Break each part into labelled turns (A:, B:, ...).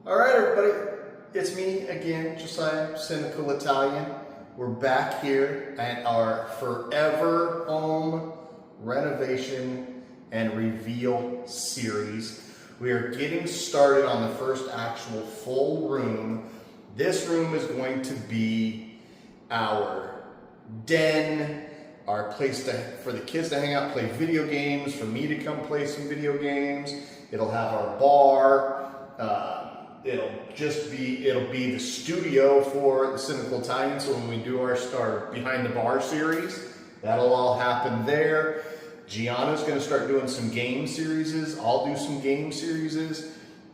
A: All right, everybody, it's me again, Josiah, Cynical Italian. We're back here at our Forever Home Renovation and Reveal series. We are getting started on the first actual full room. This room is going to be our den, our place for the kids to hang out, play video games, for me to come play some video games. It'll have our bar. It'll be the studio for the Cynical Italians. So when we do our Behind the Bar series, that'll all happen there. Gianna's going to start doing some game series. I'll do some game series.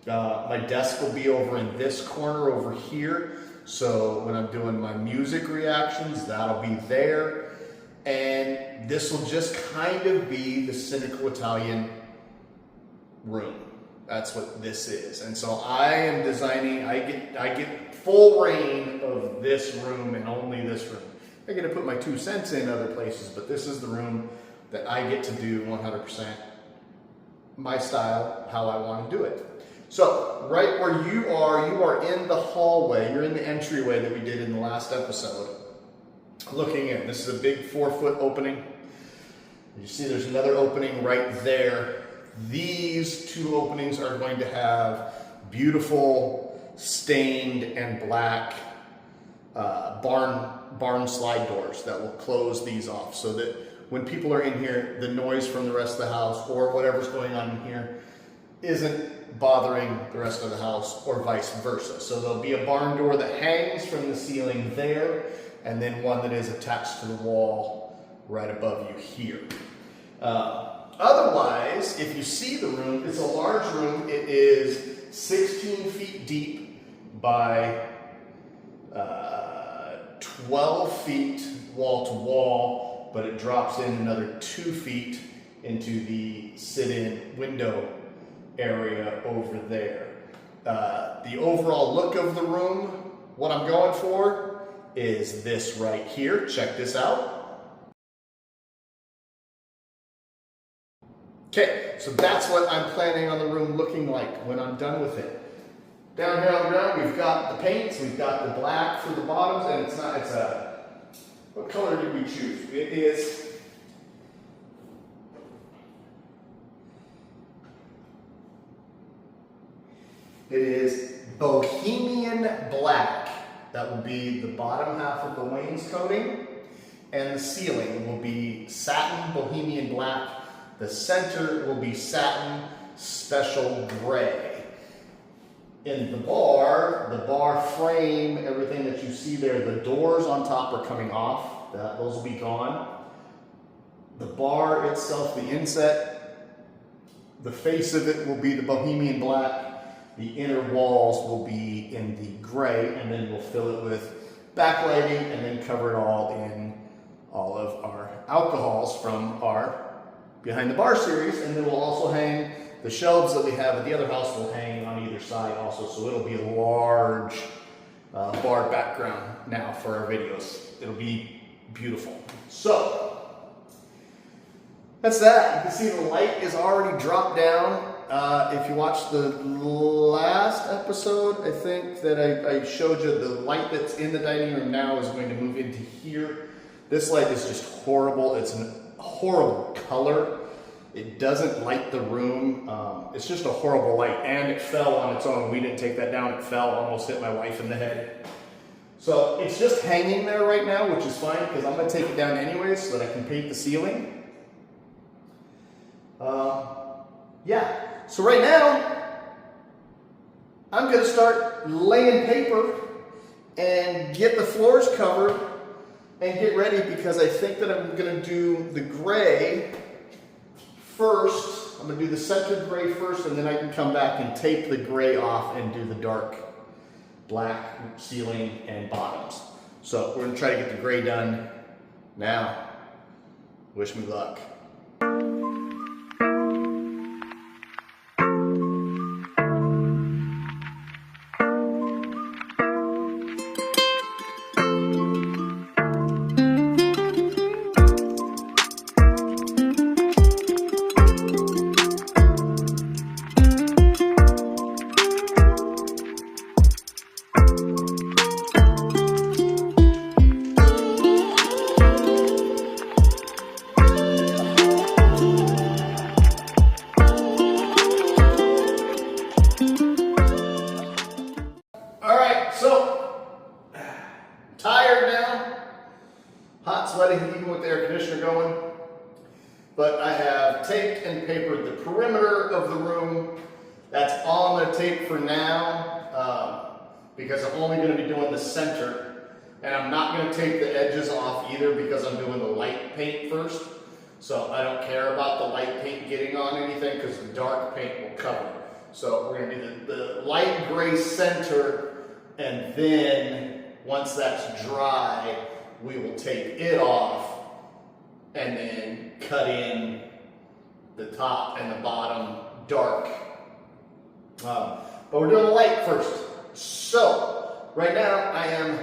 A: My desk will be over in this corner over here. So when I'm doing my music reactions, that'll be there. And this will just kind of be the Cynical Italian room. That's what this is. And so I am designing, I get full reign of this room and only this room. I get to put my 2 cents in other places, but this is the room that I get to do 100% my style, how I want to do it. So right where you are in the hallway, you're in the entryway that we did in the last episode. Looking in, this is a big 4-foot opening. You see there's another opening right there. These 2 openings are going to have beautiful stained and black barn slide doors that will close these off so that when people are in here, the noise from the rest of the house or whatever's going on in here isn't bothering the rest of the house or vice versa. So there'll be a barn door that hangs from the ceiling there and then one that is attached to the wall right above you here. Otherwise, if you see the room, it's a large room. It is 16 feet deep by 12 feet wall to wall, but it drops in another 2 feet into the sit-in window area over there. The overall look of the room, what I'm going for is this right here. Check this out. Okay, so that's what I'm planning on the room looking like when I'm done with it. Down here on the ground, we've got the paints, we've got the black for the bottoms, and what color did we choose? It is Bohemian Black. That will be the bottom half of the wainscoting, and the ceiling will be satin Bohemian Black. The center will be satin special gray. In the bar frame, everything that you see there, the doors on top are coming off. Those will be gone. The bar itself, the inset, the face of it will be the Bohemian Black. The inner walls will be in the gray, and then we'll fill it with backlighting and then cover it all in all of our alcohols from our Behind the Bar series, and then we'll also hang the shelves that we have at the other house will hang on either side also, so it'll be a large bar background now for our videos. It'll be beautiful. So that's that. You can see the light is already dropped down. If you watched the last episode, I think that I showed you the light that's in the dining room now is going to move into here. This light is just horrible. It's a horrible color. It doesn't light the room. It's just a horrible light, and it fell on its own. We didn't take that down. It fell, almost hit my wife in the head. So it's just hanging there right now, which is fine because I'm going to take it down anyways so that I can paint the ceiling. Yeah. So right now, I'm going to start laying paper and get the floors covered and get ready because I think that I'm going to do the gray first. I'm going to do the center gray first, and then I can come back and tape the gray off and do the dark black ceiling and bottoms. So we're going to try to get the gray done now. Wish me luck. but I have taped and papered the perimeter of the room. That's all I'm going to tape for now, because I'm only going to be doing the center, and I'm not going to tape the edges off either because I'm doing the light paint first. So I don't care about the light paint getting on anything because the dark paint will cover. So we're going to do the light gray center, and then once that's dry, we will tape it off and then cut in the top and the bottom dark. But we're doing the light first. So right now I am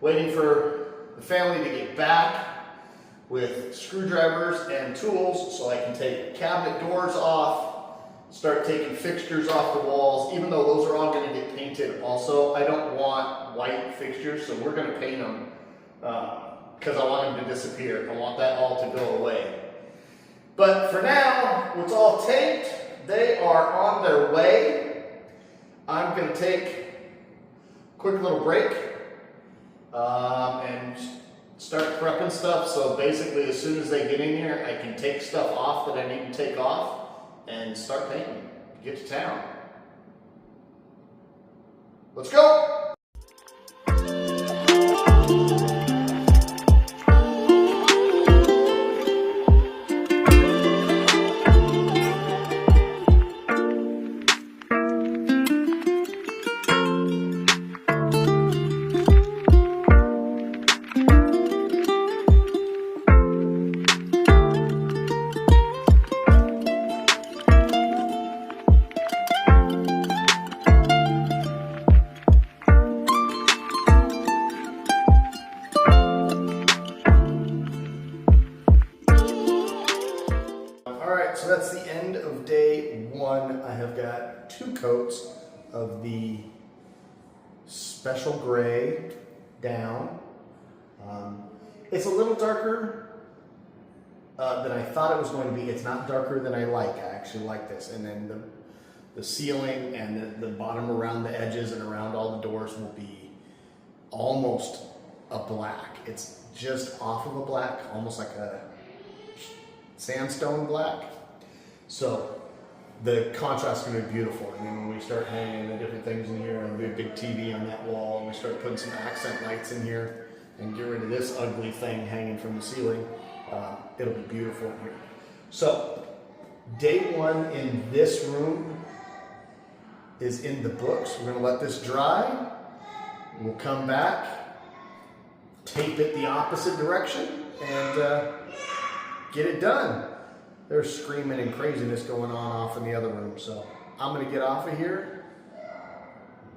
A: waiting for the family to get back with screwdrivers and tools so I can take cabinet doors off, start taking fixtures off the walls, even though those are all going to get painted also. I don't want white fixtures, so we're going to paint them because I want them to disappear. I want that all to go away. But for now, it's all taped. They are on their way. I'm going to take a quick little break and start prepping stuff. So basically, as soon as they get in here, I can take stuff off that I need to take off and start painting. Get to town. Let's go! So that's the end of day one. I have got 2 coats of the special gray down. It's a little darker than I thought it was going to be. It's not darker than I like. I actually like this. And then the ceiling and the bottom around the edges and around all the doors will be almost a black. It's just off of a black, almost like a sandstone black. So the contrast is going to be beautiful. And then when we start hanging the different things in here, and we have a big TV on that wall, and we start putting some accent lights in here and get rid of this ugly thing hanging from the ceiling, it'll be beautiful in here. So day one in this room is in the books. We're going to let this dry. We'll come back, tape it the opposite direction, and get it done. There's screaming and craziness going on off in the other room, so I'm going to get off of here.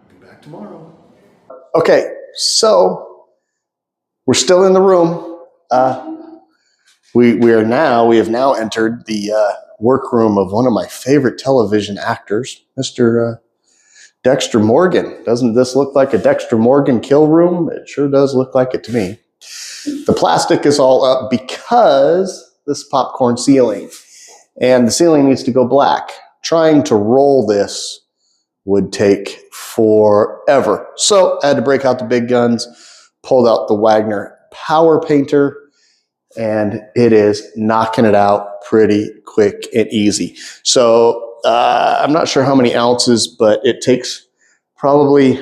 A: Be back tomorrow. Okay, so we're still in the room. We have now entered the workroom of one of my favorite television actors, Mr. Dexter Morgan. Doesn't this look like a Dexter Morgan kill room? It sure does look like it to me. The plastic is all up because this popcorn ceiling, and the ceiling needs to go black. Trying to roll this would take forever. So I had to break out the big guns, pulled out the Wagner Power Painter, and it is knocking it out pretty quick and easy. So I'm not sure how many ounces, but it takes probably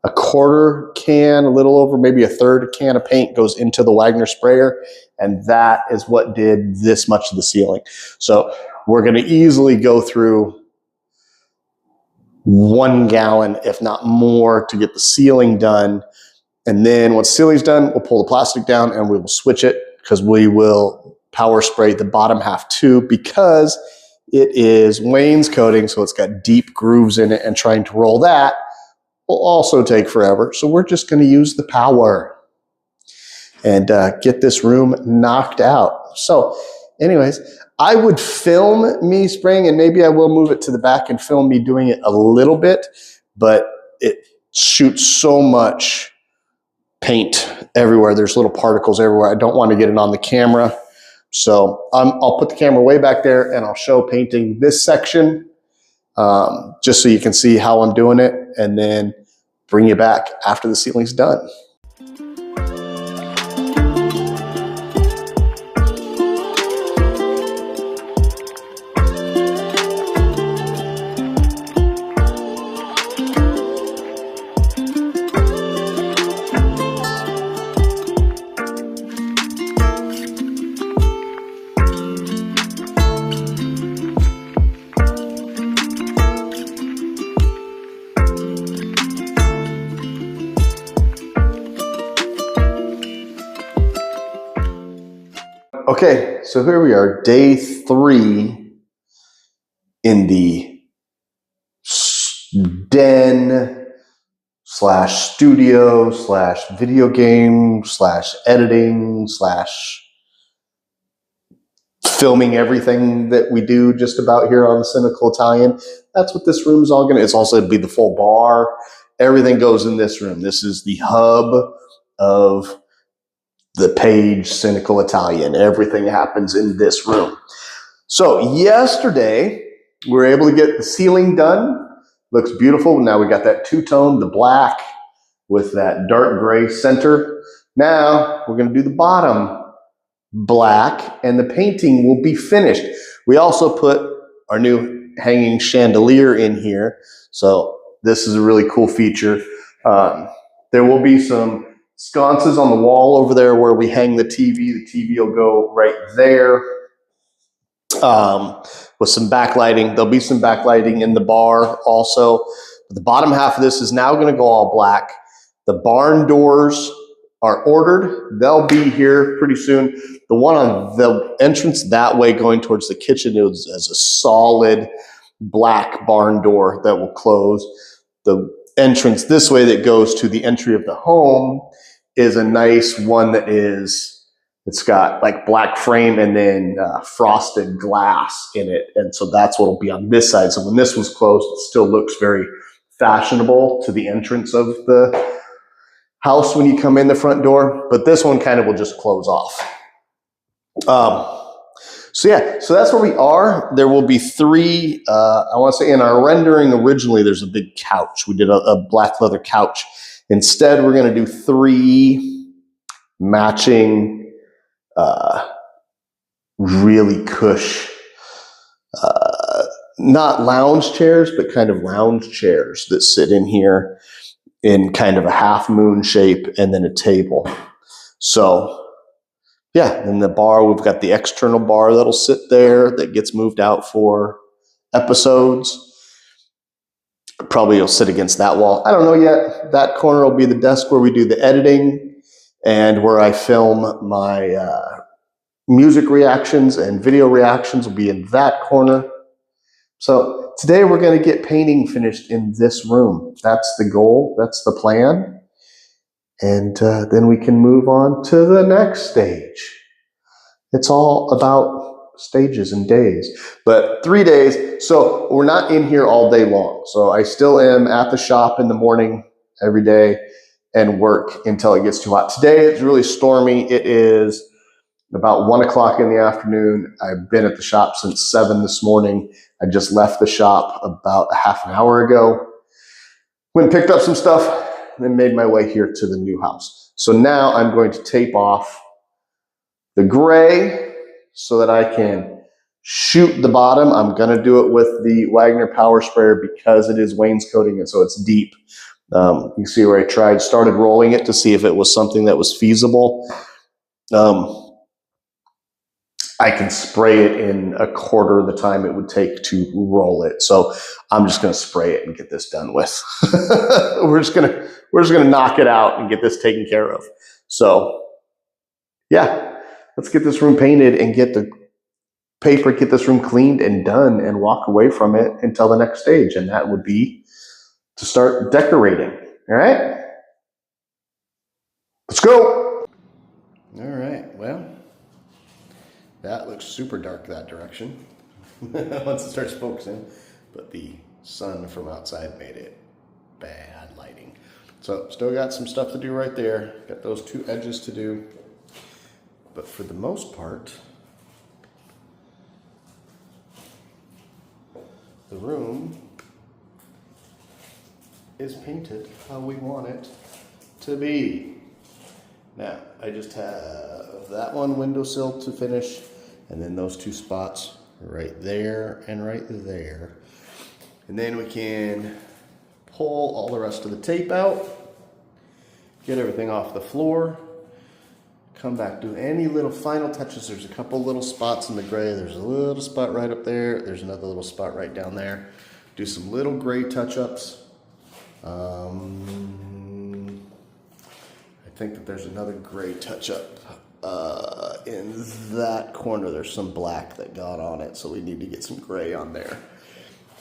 A: a 1/4 can, a little over, maybe a 1/3 can of paint goes into the Wagner sprayer, and that is what did this much of the ceiling. So we're going to easily go through 1 gallon, if not more, to get the ceiling done. And then once the ceiling's done, we'll pull the plastic down and we will switch it, because we will power spray the bottom half too, because it is wainscoting, so it's got deep grooves in it, and trying to roll that will also take forever. So we're just going to use the power and get this room knocked out. So anyways, I would film me spraying, and maybe I will move it to the back and film me doing it a little bit, but it shoots so much paint everywhere. There's little particles everywhere. I don't want to get it on the camera. So I'll put the camera way back there and I'll show painting this section just so you can see how I'm doing it, and then bring you back after the ceiling's done. Okay, so here we are, day 3 in the den slash studio slash video game slash editing slash filming everything that we do just about here on the Cynical Italian. That's what this room's all gonna, it's also be the full bar. Everything goes in this room. This is the hub of the page Cynical Italian. Everything happens in this room. So yesterday, we were able to get the ceiling done. Looks beautiful. Now we got that two-tone, the black with that dark gray center. Now we're gonna do the bottom black and the painting will be finished. We also put our new hanging chandelier in here. So this is a really cool feature. There will be some sconces on the wall over there where we hang the TV. The TV will go right there. With some backlighting. There'll be some backlighting in the bar also. The bottom half of this is now going to go all black. The barn doors are ordered. They'll be here pretty soon. The one on the entrance that way going towards the kitchen is a solid black barn door that will close. The entrance this way that goes to the entry of the home is a nice one that is, it's got like black frame and then frosted glass in it. And so that's what will be on this side. So when this was closed, it still looks very fashionable to the entrance of the house when you come in the front door. But this one kind of will just close off. So yeah, so that's where we are. There will be 3, I want to say in our rendering originally, there's a big couch. We did a black leather couch. Instead, we're going to do 3 matching really cush, not lounge chairs, but kind of lounge chairs that sit in here in kind of a half moon shape and then a table. So yeah, in the bar, we've got the external bar that'll sit there that gets moved out for episodes. Probably you'll sit against that wall. I don't know yet. That corner will be the desk where we do the editing and where I film my music reactions and video reactions will be in that corner. So today we're going to get painting finished in this room. That's the goal. That's the plan. And then we can move on to the next stage. It's all about stages and days, but 3 days. So we're not in here all day long. So I still am at the shop in the morning every day and work until it gets too hot. Today it's really stormy. It is about 1 o'clock in the afternoon. I've been at the shop since 7 this morning. I just left the shop about a half an hour ago. Went and picked up some stuff, and then made my way here to the new house. So now I'm going to tape off the gray so that I can shoot the bottom. I'm going to do it with the Wagner power sprayer because it is wainscoting and so it's deep. You see where I started rolling it to see if it was something that was feasible. I can spray it in a quarter of the time it would take to roll it. So I'm just going to spray it and get this done with. We're just going to knock it out and get this taken care of. So yeah, let's get this room painted and get the paper, get this room cleaned and done and walk away from it until the next stage. And that would be to start decorating. All right, let's go. All right, well, that looks super dark that direction once it starts focusing, but the sun from outside made it bad lighting. So still got some stuff to do right there. Got those 2 edges to do, but for the most part, the room is painted how we want it to be. Now, I just have that one windowsill to finish, and then those 2 spots right there and right there. And then we can pull all the rest of the tape out, get everything off the floor, come back, do any little final touches. There's a couple little spots in the gray. There's a little spot right up there. There's another little spot right down there. Do some little gray touch-ups. I think that there's another gray touch-up in that corner, there's some black that got on it, so we need to get some gray on there.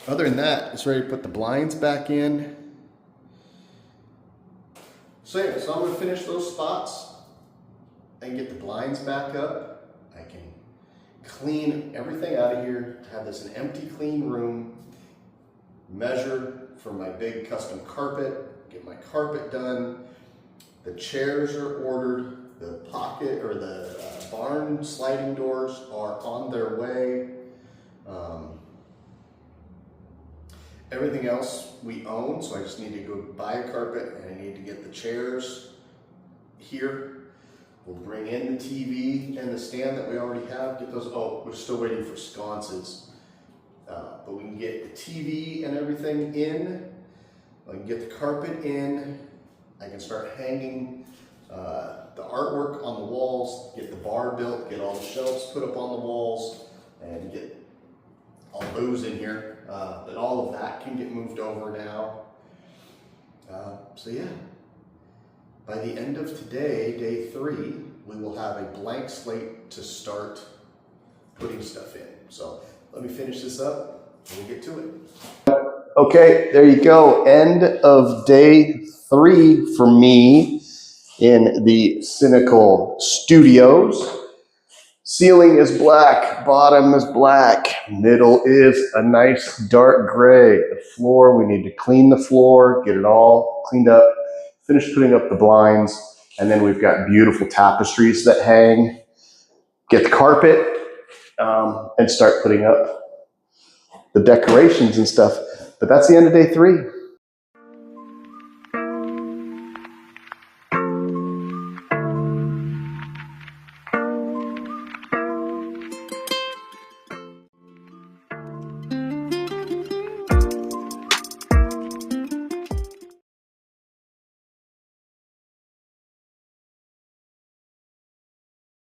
A: Other than that, it's ready to put the blinds back in. So yeah, so I'm gonna finish those spots and get the blinds back up. I can clean everything out of here, have this an empty, clean room, measure for my big custom carpet, get my carpet done. The chairs are ordered. The pocket or the barn sliding doors are on their way. Everything else we own, so I just need to go buy a carpet and I need to get the chairs here. We'll bring in the TV and the stand that we already have, get those, oh, we're still waiting for sconces. But we can get the TV and everything in. I can get the carpet in. I can start hanging the artwork on the walls, get the bar built, get all the shelves put up on the walls, and get all those in here. But all of that can get moved over now. So yeah, by the end of today, day 3, we will have a blank slate to start putting stuff in. So let me finish this up and we'll get to it. Okay, there you go. End of day 3 for me in the Cynical Studios. Ceiling is black, bottom is black, middle is a nice dark gray. The floor, we need to clean the floor, get it all cleaned up, finish putting up the blinds, and then we've got beautiful tapestries that hang. Get the carpet and start putting up the decorations and stuff. But that's the end of day 3.